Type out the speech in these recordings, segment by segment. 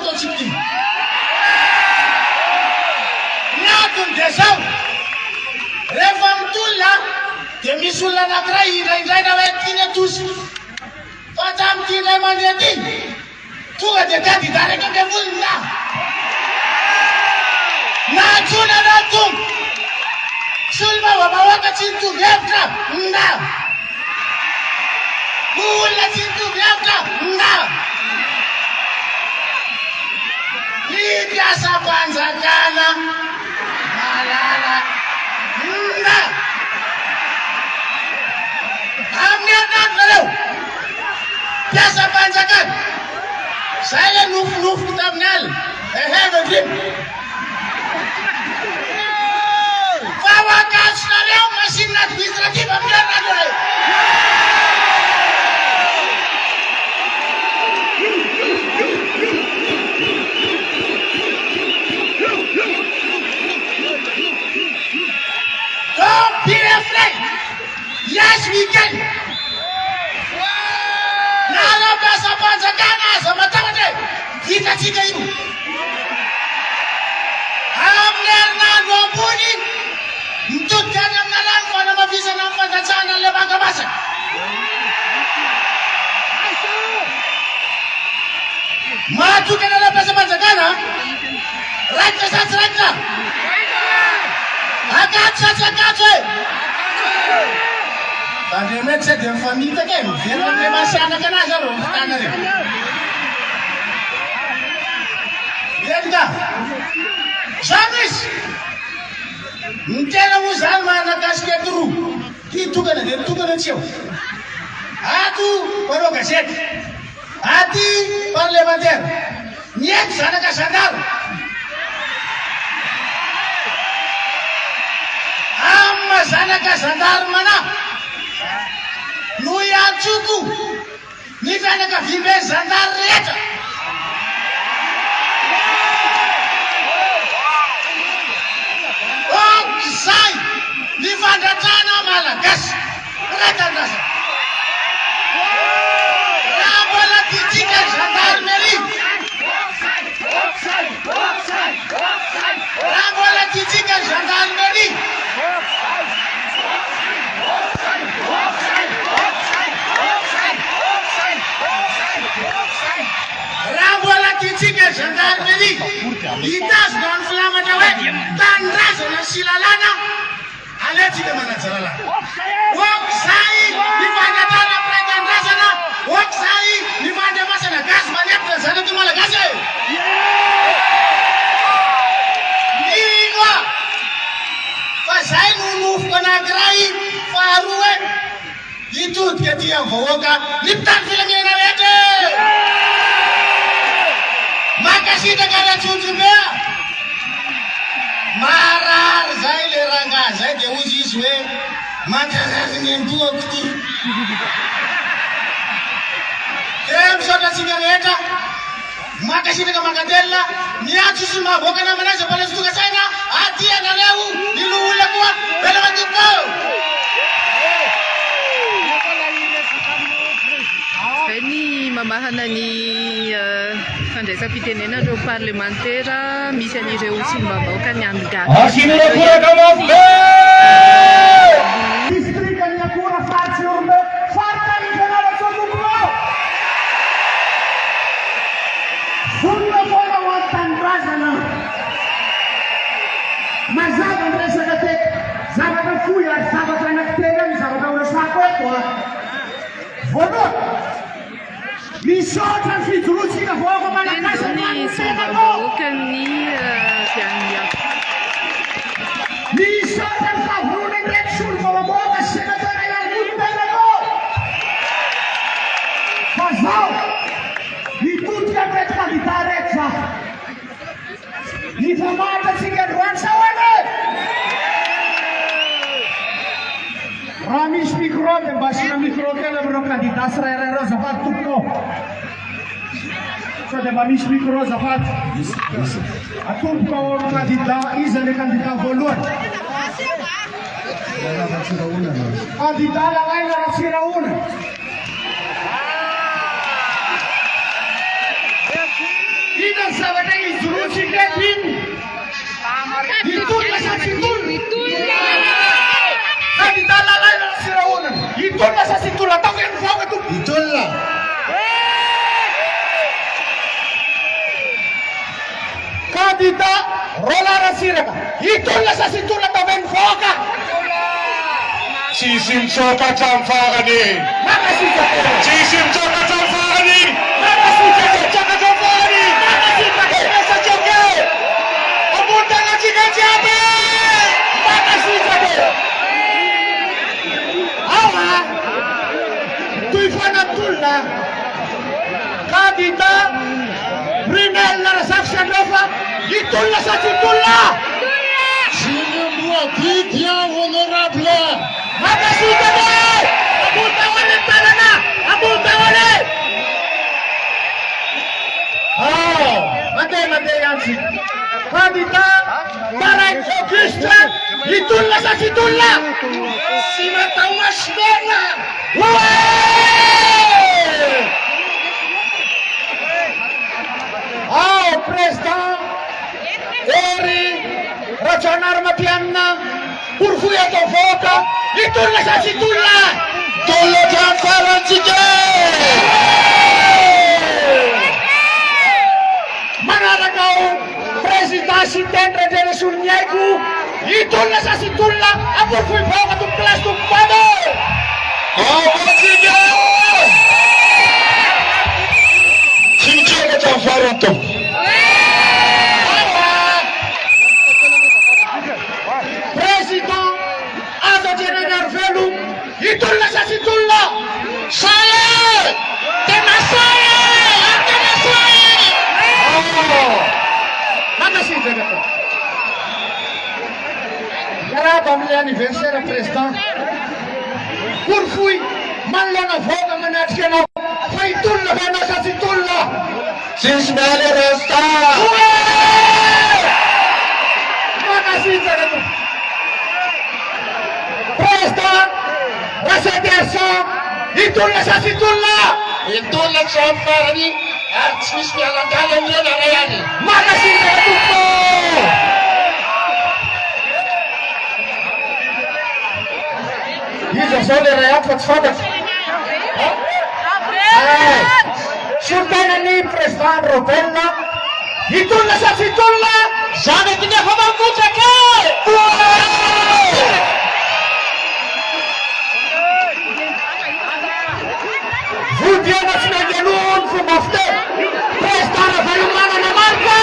ataontsika ity. Ny antony dia zao, rehefa mitolona dia misy olona anankiray indraindray na hoe tiany atosika. Fa tamin'ity indray mandeha ty, tonga dia kandida raiky amby volona na antsona na tonga. Sy olona vaoaka tsy nitovy hevitra, na olona tsy nitovy hevitra, na ny mpiasam-panjakana malala, na amin'ny herinandro nareo mpiasam-panjakana zay le nofonofoko tamin'ny alina vedrimo fa hoakatsonareo machine administrative amin'ny herinandro nareo. Yes, we can. Nalo mpiasam-panjakana aza matavatra hitatsika io amin'ny herinandro ambony mitodika any amin'ny alamo fanamafisana amin'ny fandatsahana an'ilay manga-masaka. Mahatokana ilay mpiasam-panjakana raika sa tsy raika? Akato sa tsy akato e? Andreo mety tsy dia mifamitaka e, miverina amin'ilay masianaka anazy arô fitana reo. Eny ka, zany izy. Ny tena moa zany mahanagasika eto roa. Ty tokana dia tokana tsy eo. Ato mpanao gazety, aty parlementaire, ny eto zanaka gendarme. Amma zanaka gendarme ana no iantsoko ny fianakavian'ny gendarme rehetra. Izay ny fandratrana malagasy raikan-drazana. Raha mbola tiatsika gendarmerie, raha mbola tiatsika gendarmerie, raha mbola tiatsika gendarmerie hitazona ny filamatra hoe tanindrazana sy lalàna, aleotsika manajara lalàna. Okizay ny fandratrana amin'ilay tanindrazana, okizay ny fandremasana gazy manefitra ny zanaky malagasy. Ino fa zay no nofoko anankiray faharoa hitodika ty amin'ny vahoaka ny mpitany filaminana rehetra. Makasitaka ratsonjom-bea marary zay le rangahy zay dia ozy izy hoe mankarariny andohako ty. Dia misaotratsika rehetra makasitaka makatelina miantso sy mahavoaka namana azy mbola tsy tonga saina aty anareo ny loholona koa bela matompo. Zay ny mamahana ny fandraisam-pitenenan'ireo parlementaire misy an'ireo tsim-bahoaka ny andgana. Distriktany akora fatsy orme farka ikanala tsotokoa. Vonona foana ho an'ny tanindrazana. Mazava ny resaka teto zavatra fohy ary zavatra anankitelo ny zavatra horesako eto a. Voalohany misaotra ny fijoroantsika vahoaka malagasy ny tsim-bahoaka ny fianina. Misaotra ny fahavoroana ndraiky solo vahoaka sy senatera iarymolombelako. Fa zao nitodika amin'reto kandida reto za. Nifamatatsika androany sao ane. Raha misy micro dia mba asina micro kely amin'ireo kandida tsirairay reo azafady tomponao. Sao dia mba misy micro azafady. Atomboka ao amin'ny kandida, izy ilay kandida voalohany. Kandida lalaina Ratsiraona. Inona ny zavatra izorotsy ndraiky iny? Itolona sa tsy itolona? Kandida lalaina na siraonana. Itolona sa tsy itolona? Atao hoe mivoaka tompo. Itolona. Kandida Rola Rasiraka. Itolona sa tsy itolona? Atao hoe mivoaka. Tsisy mitsoka hatramin'ny farany. Makasitraka. Tsisy mitsoka hatramin'ny farany. Makasitraka. Mitsoka hatramin'ny farany. Makasitraka. Esa tsoka. Ambony tanantsika jiaby. Makasitraka. Awa. Toy fanatolona. Kandida Brunel Rasafy Sandrofa. Itolona sa tsy itolona? Signor bien honorable. Makasitraka. Ambony tahony ny tanana. Ambony tahony. Mandeha ihany sika. Kandida Maray Auguste. Itolona sa tsy itolona? Sy natao masinaina. Président Ery Rajaonarimampianina Pourfouille atao voaka. Itolona sa tsy itolona? Tolona hatramin'ny farantsika. Manaraka ao président sy tendre ndrenesolo ny haiko. Itolona sa tsy itolona? Pourfouille voaka tompo place tompo bado. Avatsika. Tsy mitsoka hatramin'ny farany tompo. Président Azo Jerenarvelo. Itolona sa tsy itolona? Saye. Tena saye. Tena saye. Makasitraka to. Miarahaba amin'ny anniversaire président. Pourfouille manoloana voaka manatrika anao. Fa itolona fa anao sa tsy itolona? Tsisy miala resta. Makasitraka to. Président Rasederson. Itolona sa tsy itolona? Itolona hatramin'ny farany ary tsy misy mialan-dala amin'ireny aray any. Makasitraka tompo. Iza zao le ray ato fa tsy fantatro. Soltenany président Robelna. Itolona sa tsy itolona? Zanaky ny efa mamotraka. Vodiana tsy nangelohany fomba fiteny. Président Ravalomana marika.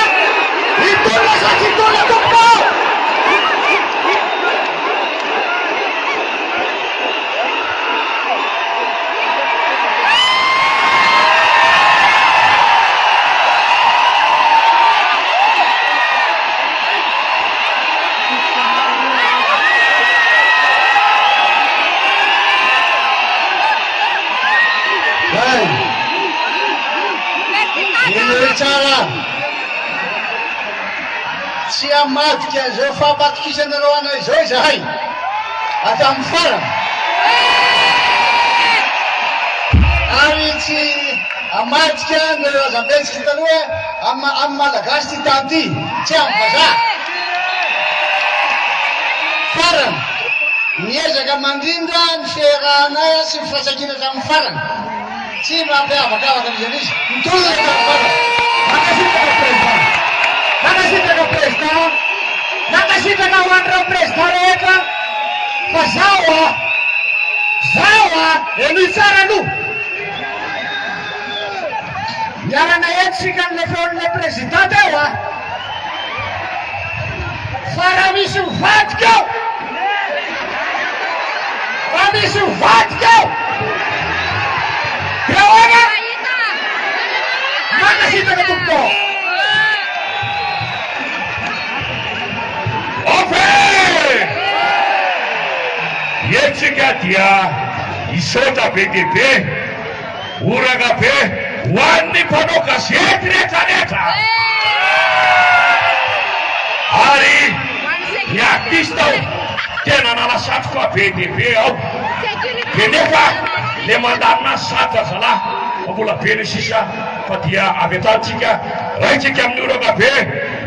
Itolona sa tsy itolona tompo? Tsy hamadika zao fahamatokisana anay zao izahay hatramin'ny farany. Ary tsy hamadika ny razam-betsika taloha amin'ny malagasy ty tany ty, tsy amin'ny vazaha. Farany miezaka mandrindra ny fiarahanay sy ny fifantsakina hatramin'ny farany. Tsy mampiavakavaka an'izany izy. Mitolona hatramin'ny farany. Makasitraka président. Makasitraka président. Nakasitraka ho an'ireo président rehetra. Fa zaho eny tsara no. Miarana etsika an'le feon'le président teo fa raha misy mivadika ao. Raha misy mivadika ao. Dia ahoana? Makasitraka tompo. Etsika dia isotra be dia be, orana be ho an'ny mpanao gazety rehetrarehetra. Ary ny artista ao tena nanasatroka be dia be ao. Dia nefa le mandarina satra zalahy mbola be ny sisa fa dia avy atantsika raitsika amin'ny oraka be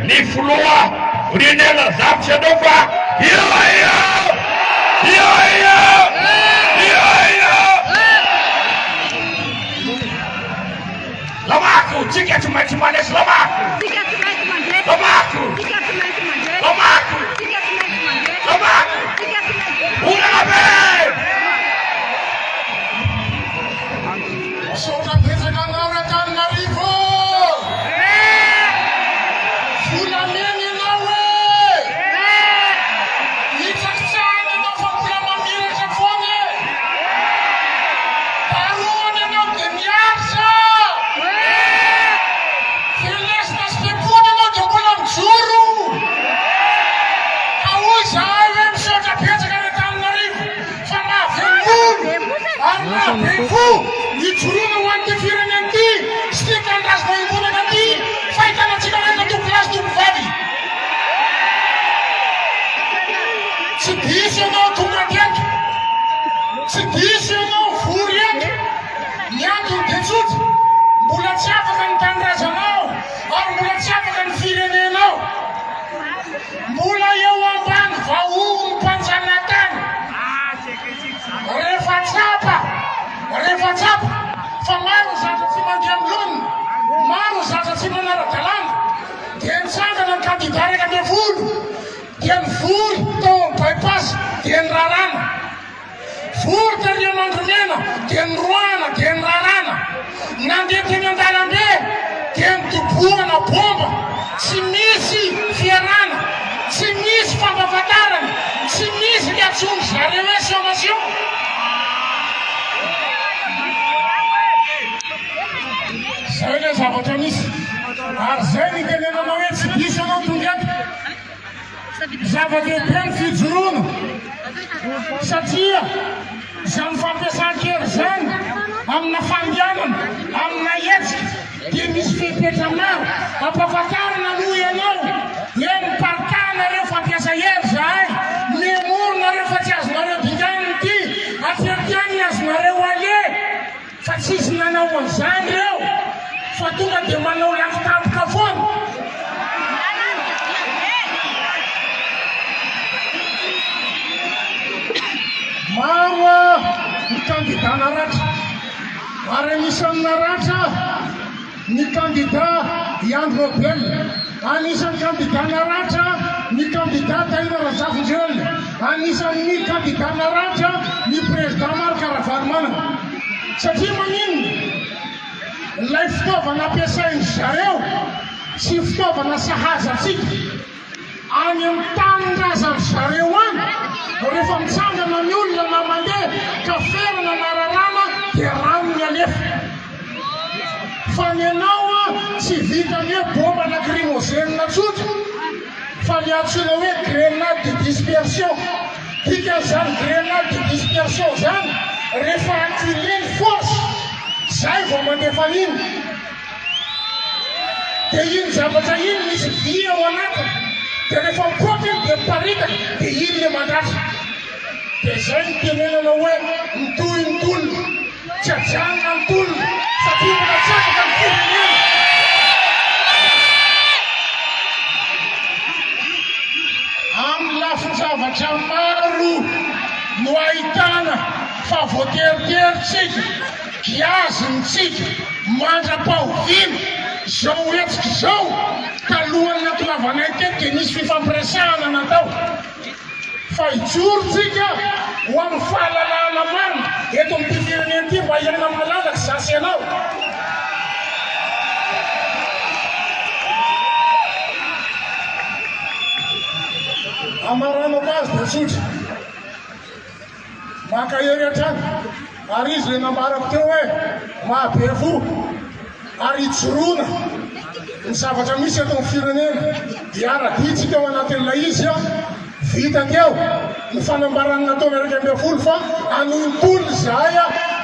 ny filoha renena zavitra anao fa lamako tsika tsy maintsy manesy lamako oraka be Sotra betsaka anao Antananarivo. Volamena ianao e. Hitsakitrahana anao fa mbola mamiratra foana e. Paroana anao dia miaritra. Felesina sy fepona anao dia mbola mijoro. Ka hoy zahay hoe misaotra betsaka any Antananarivo fa mahavelona ary mahabe-po. Ijoroana ho an'ity firenena ity sy ty tanindrazona imbonana ity fahitanatsika rehetra tompolasy tompovavy. Tsy diso ianao tondrady eto, tsy diso ianao vory eto. Ny antony dia tsotra, mbola tsy afaka ny tanindrazanao ary mbola tsy afaka ny firenenao. Mbola eo ambany vahory ny mpanjana tany. Rehefa tsapa fa maro zaza tsy mandeha milona, maro zaza tsy manara-dalàna, dia nitsangana ny kandida raika ambin'ny folo, dia nivory tao amin'ny bypass dia nirarana, vory taria Mandromena dia niroana dia nirarana, nandeha teny an-dalambe dia nidobohana bomba, tsy misy fiarana, tsy misy fampahafantarana, tsy misy reatsony zareo hoe sommation. Zay le zavatra misy ary zay ny tenenanao hoe tsy diso anao tondrady. Zava-dehibe ny fijoroana satria zany fampiasan-kery zany amina fandehanana, amina hetsika dia misy fepetra maro ampahafantarana moa ianao hoe miparitahanareo fampiasa hery zahay, memorona fa tsy azonareo dinganiny ity, atiatiany azonareo ale fa tsisy nanao an'izany reo fa tonga dia manao lafi-tampoka foana. Maro ny kandida naratra ary anisan'ny naratra ny kandida André Nobel, anisan'ny kandida naratra ny kandida Taina Razafindrelona, anisan'ny kandida naratra ny président Marc Ravalomanana. Satria maninona ilay fitaovana ampiasainy zareo sy fitaovana sahaza antsika any amin'ny tanindrazany zareo any, rehefa mitsangana ny olona na mandeha ka ferana na rarana dia rano ny alefa. Fa ny anao tsy vitany hoe bomba lacrymogène tsotra fa ny antsoina hoe grenade de dispersion. Dikan'izany grenade de dispersion zany rehefa acculé ny force zay vao mandefa an'iny dia iny zavatra iny misy vy ao anatiny, dia rehefa mikoaka iny dia miparitaka dia iny le mandratra. Dia zay ny tenenana hoe mitohy ny tolona, tsy ajanona ny tolona satria mbola tsy afaka ny firenena. Amin'ny lafin-javatra maro no ahitana fa voateriteritsika, kiazinitsika, mandra-pahoviana zao hetsika zao talohany natolavanay teto dia nisy fifampiresahana natao fa hijorotsika ho amin'ny fahalalahana marina eto amin'ity firenena ity mba hiaina malalaka zasy ianao. Amaranako azy dia tsotra, maka hery hatrany ary izy le nambarako teo hoe mahabe fo ary hijoroana ny zavatra misy eto amin'ny firenena dia ara-ditsika ao anatin'ilay izy vita teo ny fanambarana nataony raika ambin'ny folo fa anontolo zahay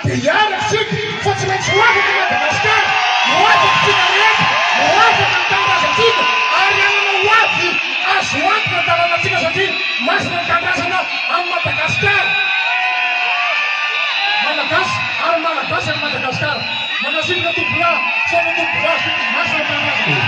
dia hiaraksika fa tsy maintsy hoafaka Madagasikara, hoafaka tsika rehetra, hoafaka ny tanindrazantsika ary anana hoavy azo antoka talanantsika satria masina ny tanindrazana amin'ny Madagasikara. Malagasy ary Madagasikara. Masih ketuk belah, saya ketuk belah, masa tanah.